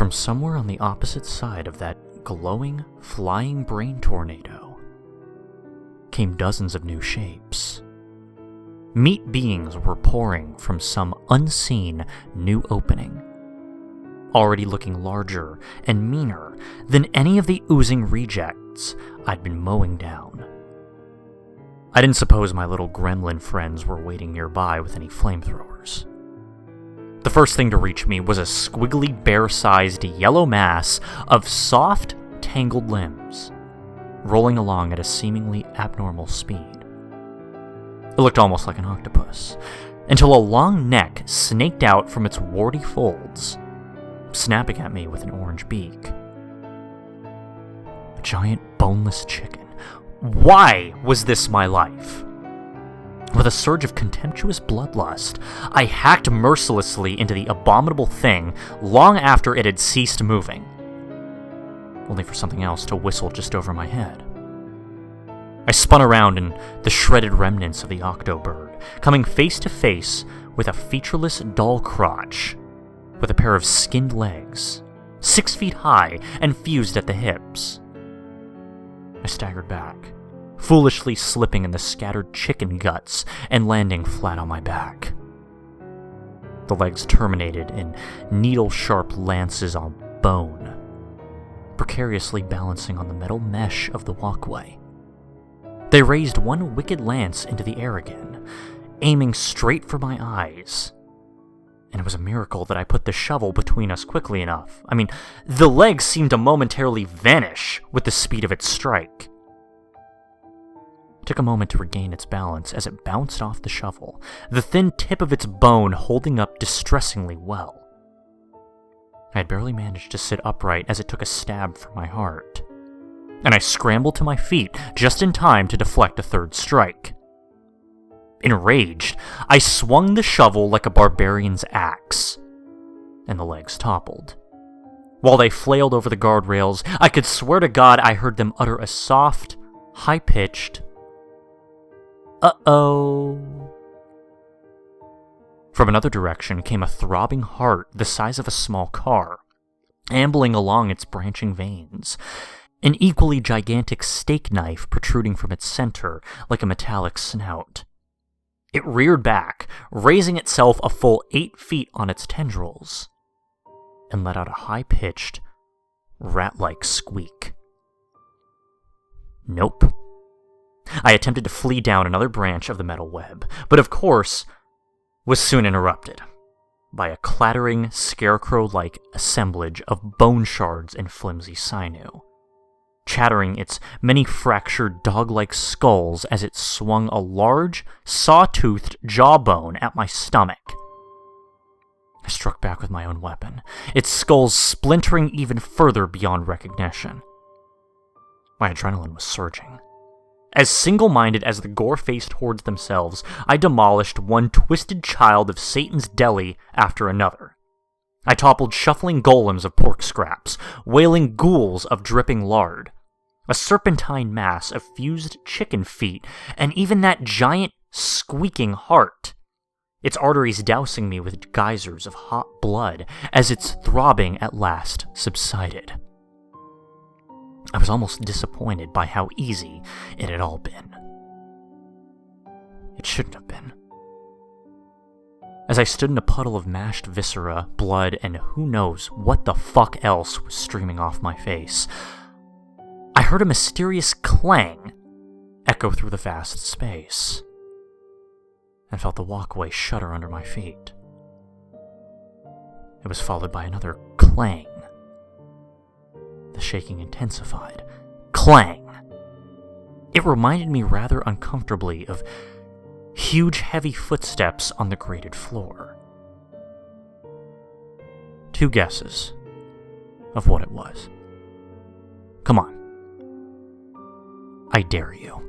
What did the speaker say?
From somewhere on the opposite side of that glowing, flying brain tornado came dozens of new shapes. Meat beings were pouring from some unseen new opening, already looking larger and meaner than any of the oozing rejects I'd been mowing down. I didn't suppose my little gremlin friends were waiting nearby with any flamethrowers. The first thing to reach me was a squiggly bear-sized yellow mass of soft, tangled limbs, rolling along at a seemingly abnormal speed. It looked almost like an octopus, until a long neck snaked out from its warty folds, snapping at me with an orange beak. A giant boneless chicken. Why was this my life? With a surge of contemptuous bloodlust, I hacked mercilessly into the abominable thing long after it had ceased moving, only for something else to whistle just over my head. I spun around in the shredded remnants of the octobird, coming face to face with a featureless dull crotch with a pair of skinned legs, 6 feet high and fused at the hips. I staggered back, foolishly slipping in the scattered chicken guts and landing flat on my back. The legs terminated in needle-sharp lances on bone, precariously balancing on the metal mesh of the walkway. They raised one wicked lance into the air again, aiming straight for my eyes. And it was a miracle that I put the shovel between us quickly enough. I mean, the legs seemed to momentarily vanish with the speed of its strike. It took a moment to regain its balance as it bounced off the shovel, the thin tip of its bone holding up distressingly well. I had barely managed to sit upright as it took a stab for my heart, and I scrambled to my feet just in time to deflect a third strike. Enraged, I swung the shovel like a barbarian's axe, and the legs toppled. While they flailed over the guardrails, I could swear to God I heard them utter a soft, high-pitched, "Uh-oh." From another direction came a throbbing heart the size of a small car, ambling along its branching veins, an equally gigantic steak knife protruding from its center like a metallic snout. It reared back, raising itself a full 8 feet on its tendrils, and let out a high-pitched, rat-like squeak. Nope. I attempted to flee down another branch of the metal web, but of course was soon interrupted by a clattering, scarecrow-like assemblage of bone shards and flimsy sinew, chattering its many fractured dog-like skulls as it swung a large, saw-toothed jawbone at my stomach. I struck back with my own weapon, its skulls splintering even further beyond recognition. My adrenaline was surging. As single-minded as the gore-faced hordes themselves, I demolished one twisted child of Satan's deli after another. I toppled shuffling golems of pork scraps, wailing ghouls of dripping lard, a serpentine mass of fused chicken feet, and even that giant, squeaking heart, its arteries dousing me with geysers of hot blood as its throbbing at last subsided. I was almost disappointed by how easy it had all been. It shouldn't have been. As I stood in a puddle of mashed viscera, blood, and who knows what the fuck else was streaming off my face, I heard a mysterious clang echo through the vast space, and felt the walkway shudder under my feet. It was followed by another clang. The shaking intensified. Clang! It reminded me rather uncomfortably of huge, heavy footsteps on the grated floor. 2 guesses of what it was. Come on. I dare you.